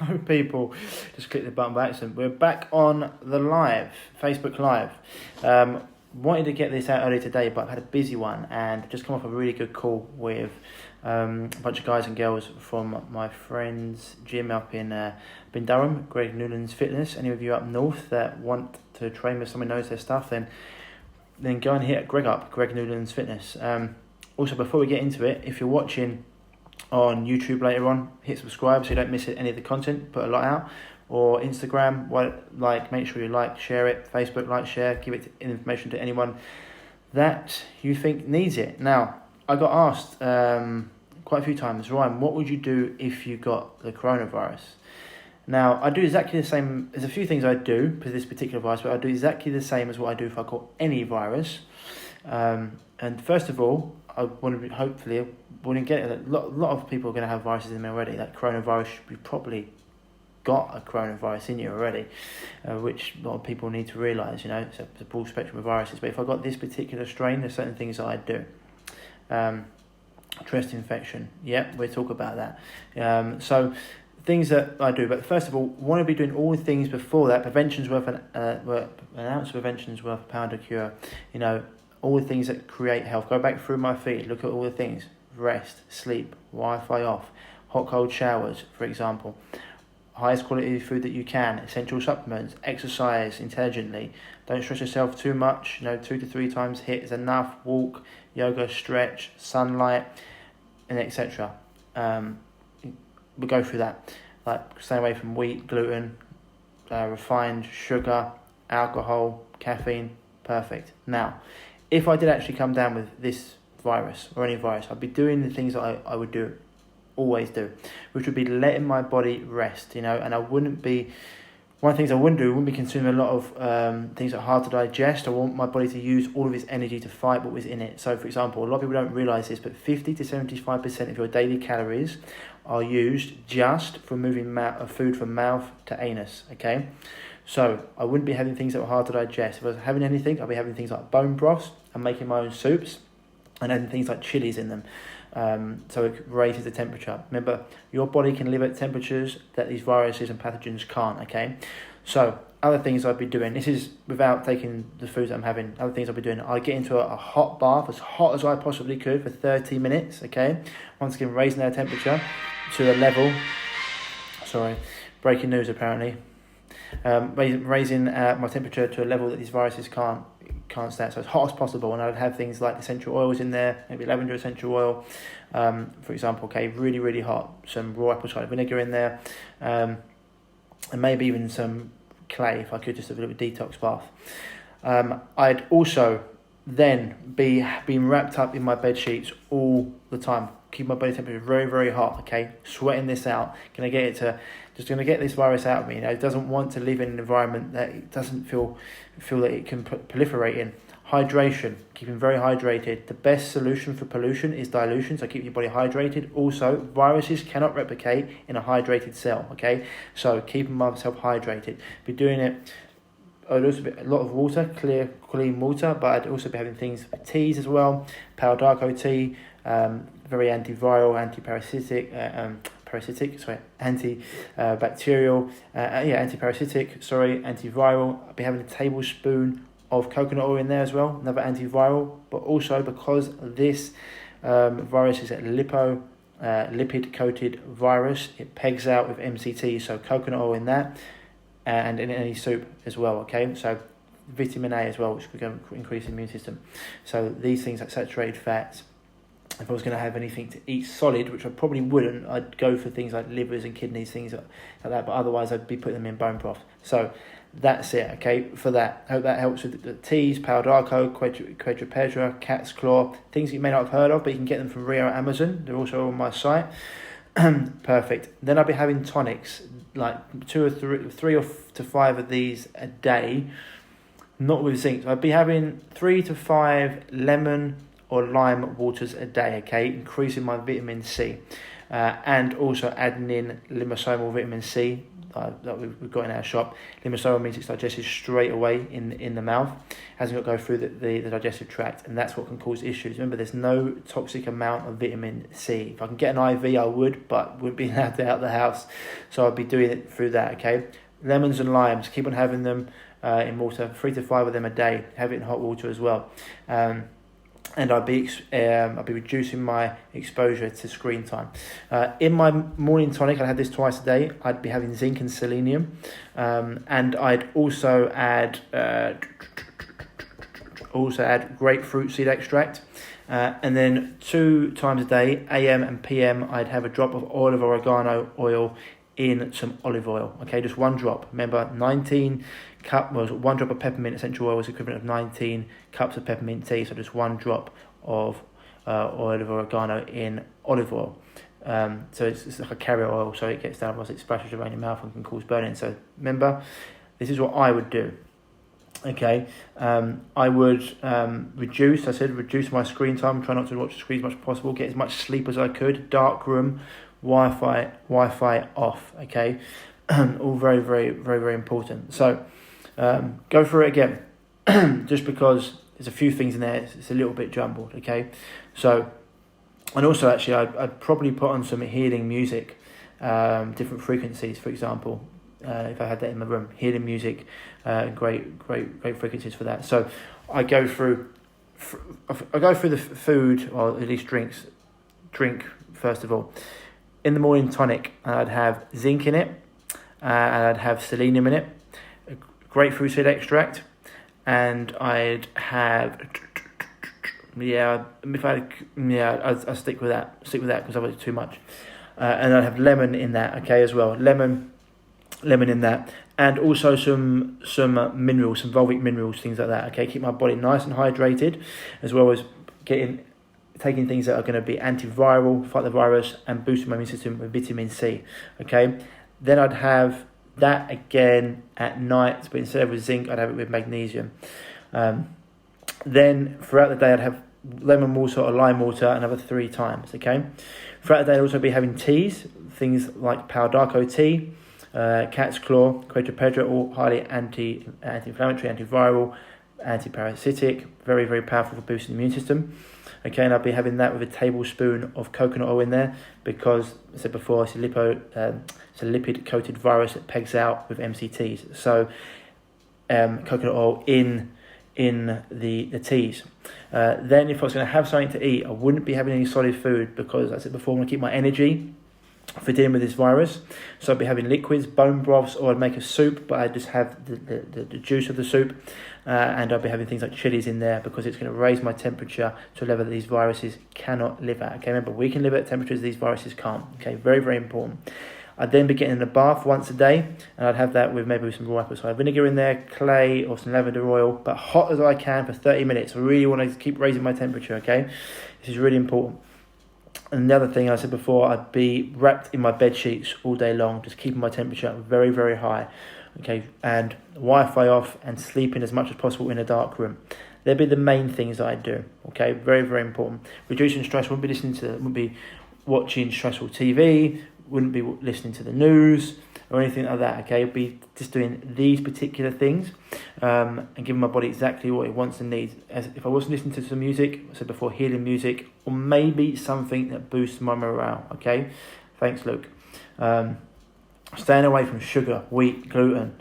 Hello people, just click the button by accident. We're back on the live, Facebook Live. Wanted to get this out early today, but I've had a busy one and just come off a really good call with a bunch of guys and girls from my friend's gym up in Durham, Greg Newland's Fitness. Any of you up north that want to train with someone who knows their stuff, then go and hit Greg up, Greg Newland's Fitness. Also, before we get into it, if you're watching on YouTube later on, hit subscribe so you don't miss any of the content, put a lot out, or Instagram, make sure you like, share it, Facebook, like, share, give it information to anyone that you think needs it. Now, I got asked quite a few times, Ryan, what would you do if you got the coronavirus? Now, I do exactly the same. There's a few things I do for this particular virus, but I do exactly the same as what I do if I got any virus. And first of all, I hopefully wouldn't get it. A lot of people are going to have viruses in them already. That coronavirus, you've probably got a coronavirus in you already, which a lot of people need to realise. It's a full spectrum of viruses. But if I got this particular strain, there's certain things that I'd do. Chest infection, we'll talk about that. So things that I do, but first of all, want to be doing all the things before that. Prevention's worth an ounce of prevention's worth a pound of cure. All the things that create health. Go back through my feed, look at all the things. Rest, sleep, Wi-Fi off, hot cold showers, for example. Highest quality food that you can, essential supplements, exercise intelligently. Don't stress yourself too much. 2 to 3 times HIIT is enough. Walk, yoga, stretch, sunlight, and etc. We'll go through that. Like stay away from wheat, gluten, refined sugar, alcohol, caffeine. Perfect. Now, if I did actually come down with this virus or any virus, I'd be doing the things that I would always do, which would be letting my body rest, and I wouldn't be, one of the things I wouldn't do, I wouldn't be consuming a lot of things that are hard to digest. I want my body to use all of its energy to fight what was in it. So for example, a lot of people don't realise this, but 50 to 75% of your daily calories are used just for moving food from mouth to anus, okay? So I wouldn't be having things that were hard to digest. If I was having anything, I'd be having things like bone broths and making my own soups and having things like chilies in them. So it raises the temperature. Remember, your body can live at temperatures that these viruses and pathogens can't, okay? So other things I'd be doing, this is without taking the foods that I'm having, other things I'd be doing, I'd get into a hot bath, as hot as I possibly could for 30 minutes, okay? Once again, raising their temperature to a level, breaking news apparently, raising my temperature to a level that these viruses can't stand. So as hot as possible, and I'd have things like essential oils in there, maybe lavender essential oil, for example, okay, really, really hot, some raw apple cider vinegar in there, and maybe even some clay if I could, just a little bit detox bath. I'd also then be being wrapped up in my bed sheets all the time, keep my body temperature very, very hot, okay, sweating this out, going to get this virus out of me. It doesn't want to live in an environment that it doesn't feel that it can proliferate in. Hydration, keeping very hydrated. The best solution for pollution is dilution, so keep your body hydrated. Also, viruses cannot replicate in a hydrated cell, okay? So keeping myself hydrated. Be doing it. I'd also be a lot of water, clean water, but I'd also be having things for teas as well. Palo d'Arco tea, very antiviral, antiparasitic, antibacterial, antiviral. I'll be having a tablespoon of coconut oil in there as well, another antiviral, but also because this virus is a lipid-coated virus, it pegs out with MCT, so coconut oil in that, and in any soup as well, okay? So vitamin A as well, which could increase the immune system. So these things like saturated fats. If I was going to have anything to eat solid, which I probably wouldn't, I'd go for things like livers and kidneys, things like that, but otherwise I'd be putting them in bone broth. So that's it, okay, for that. I hope that helps with the teas, Palo d'Arco, quadrupedra, cat's claw, things you may not have heard of, but you can get them from Rio at Amazon. They're also on my site. Perfect. Then I'll be having tonics, like 3 or 5 of these a day, not with zinc. So I'd be having 3 to 5 lemon or lime waters a day, okay, increasing my vitamin C, and also adding in liposomal vitamin C, that we've got in our shop. Limoncello means it's digested straight away in the mouth, hasn't got to go through the digestive tract, and that's what can cause issues. Remember, there's no toxic amount of vitamin C. If I can get an IV, I would, but wouldn't be allowed to out the house, so I'd be doing it through that. Okay, lemons and limes, keep on having them in water, 3 to 5 of them a day. Have it in hot water as well. And I'll be reducing my exposure to screen time. In my morning tonic, I have this twice a day. I'd be having zinc and selenium, and I'd also add grapefruit seed extract. And then 2 times a day, AM and PM, I'd have a drop of olive oregano oil in some olive oil. Okay, just 1 drop. Remember, 1 drop of peppermint essential oil is equivalent of 19 cups of peppermint tea. So just 1 drop of oil of oregano in olive oil. So it's like a carrier oil, so it gets down, otherwise it splashes around your mouth and can cause burning. So remember, this is what I would do. Okay, I would reduce my screen time, try not to watch the screen as much as possible, get as much sleep as I could, dark room, Wi-Fi off. Okay, all very, very, very, very important. So go through it again, just because there's a few things in there, it's a little bit jumbled. Okay, so, and also actually I'd probably put on some healing music, different frequencies, for example. If I had that in my room, healing music, great frequencies for that. So I go through the food, or at least drink first of all. In the morning tonic, I'd have zinc in it, and I'd have selenium in it, grapefruit seed extract, and I'd have I'll stick with that because I've got too much, and I'd have lemon in that, okay, as well, lemon in that, and also some minerals, some fulvic minerals, things like that. Okay, keep my body nice and hydrated, as well as taking things that are going to be antiviral, fight the virus, and boosting my immune system with vitamin C. Okay, then I'd have that again at night, but instead of with zinc, I'd have it with magnesium. Then throughout the day, I'd have lemon water or lime water another 3 times. Okay, throughout the day, I'd also be having teas, things like Palo d'Arco tea, cat's claw, Quattro Pedra, all highly anti-inflammatory, antiviral, anti-parasitic, very, very powerful for boosting the immune system. Okay, and I'll be having that with a tablespoon of coconut oil in there, because, as I said before, it's a lipid-coated virus that pegs out with MCTs. So, coconut oil in the teas. Then, if I was going to have something to eat, I wouldn't be having any solid food, because, as I said before, I want to keep my energy for dealing with this virus. So I'd be having liquids, bone broths, or I'd make a soup, but I'd just have the juice of the soup, and I'd be having things like chilies in there, because it's going to raise my temperature to a level that these viruses cannot live at. Okay, remember, we can live at temperatures these viruses can't. Okay, very, very important. I'd then be getting in a bath once a day, and I'd have that with maybe some raw apple cider vinegar in there, clay or some lavender oil, but hot as I can for 30 minutes. I really want to keep raising my temperature, okay? This is really important. And the other thing I said before, I'd be wrapped in my bed sheets all day long, just keeping my temperature very, very high. Okay, and Wi-Fi off, and sleeping as much as possible in a dark room. They'd be the main things that I'd do. Okay, very, very important. Reducing stress, wouldn't be watching stressful TV, wouldn't be listening to the news or anything like that. Okay, I'd be just doing these particular things, and giving my body exactly what it wants and needs. As if I wasn't listening to some music, I said before, healing music, or maybe something that boosts my morale. Okay, thanks, Luke. Staying away from sugar, wheat, gluten,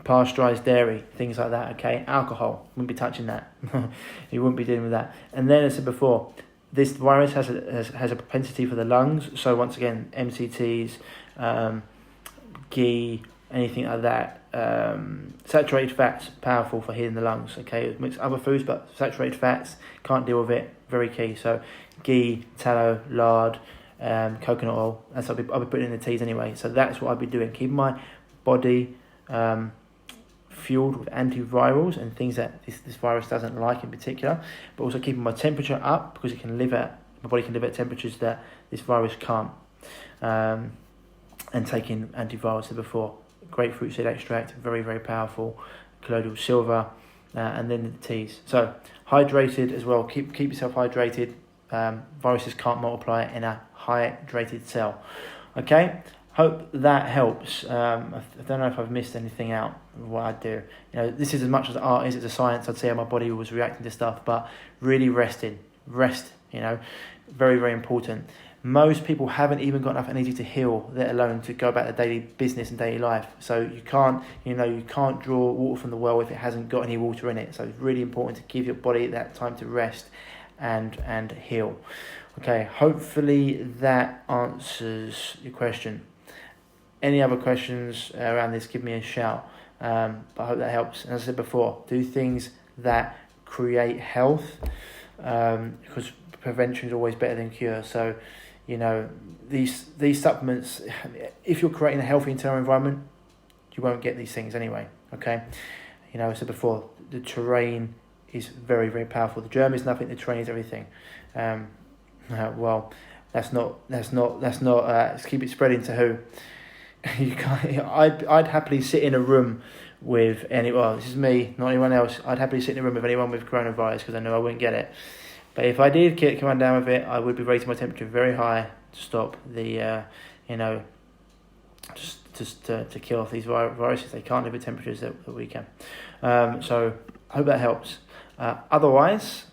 pasteurized dairy, things like that. Okay, alcohol, wouldn't be touching that. You wouldn't be dealing with that. And then, as I said before, this virus has a propensity for the lungs. So once again, MCTs, ghee, anything like that. Saturated fats, powerful for healing the lungs. Okay, it mix other foods, but saturated fats, can't deal with it. Very key. So ghee, tallow, lard, coconut oil. That's what I'll be putting in the teas anyway. So that's what I'll be doing. Keeping my body fueled with antivirals and things that this virus doesn't like in particular, but also keeping my temperature up, because my body can live at temperatures that this virus can't. And taking antivirals before, grapefruit seed extract, very, very powerful, colloidal silver, and then the teas. So hydrated as well. Keep yourself hydrated. Viruses can't multiply in a hydrated cell. Okay. hope that helps. I don't know if I've missed anything out of what I do. This is as much as art is, it's a science. I'd say how my body was reacting to stuff, but really rest, very, very important. Most people haven't even got enough energy to heal, let alone to go about their daily business and daily life. So you can't draw water from the well if it hasn't got any water in it. So it's really important to give your body that time to rest and heal. Okay, hopefully that answers your question. Any other questions around this, give me a shout. But I hope that helps. And as I said before, do things that create health, because prevention is always better than cure. So, these supplements, if you're creating a healthy internal environment, you won't get these things anyway. Okay, I said before, the terrain is very, very powerful. The germ is nothing. The terrain is everything. Well, let's keep it spreading to who. You can't. I'd happily sit in a room with this is me, not anyone else. I'd happily sit in a room with anyone with coronavirus because I know I wouldn't get it. But if I did come down with it, I would be raising my temperature very high to stop the, just to kill off these viruses. They can't live at temperatures that we can. So I hope that helps. Otherwise,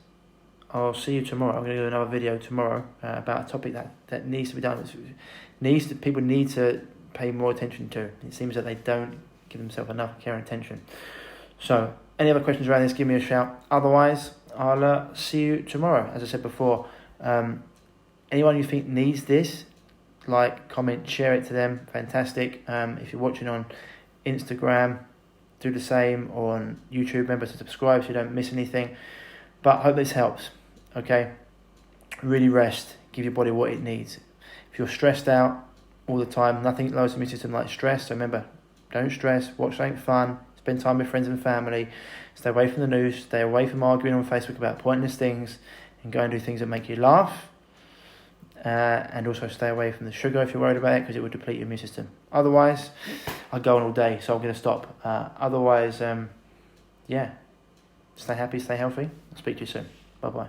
I'll see you tomorrow. I'm going to do another video tomorrow about a topic that needs to be done. People need to pay more attention to. It seems that they don't give themselves enough care and attention. So, any other questions around this, give me a shout. Otherwise, I'll see you tomorrow. As I said before, anyone you think needs this, like, comment, share it to them. Fantastic. If you're watching on Instagram, do the same, or on YouTube, remember to subscribe so you don't miss anything. But I hope this helps. Okay, really rest, give your body what it needs. If you're stressed out all the time, nothing lowers the immune system like stress. So remember, don't stress, watch something fun, spend time with friends and family, stay away from the news, stay away from arguing on Facebook about pointless things, and go and do things that make you laugh. And also stay away from the sugar if you're worried about it, because it would deplete your immune system. Otherwise, I'll go on all day, so I'm going to stop. Otherwise, stay happy, stay healthy. I'll speak to you soon. Bye-bye.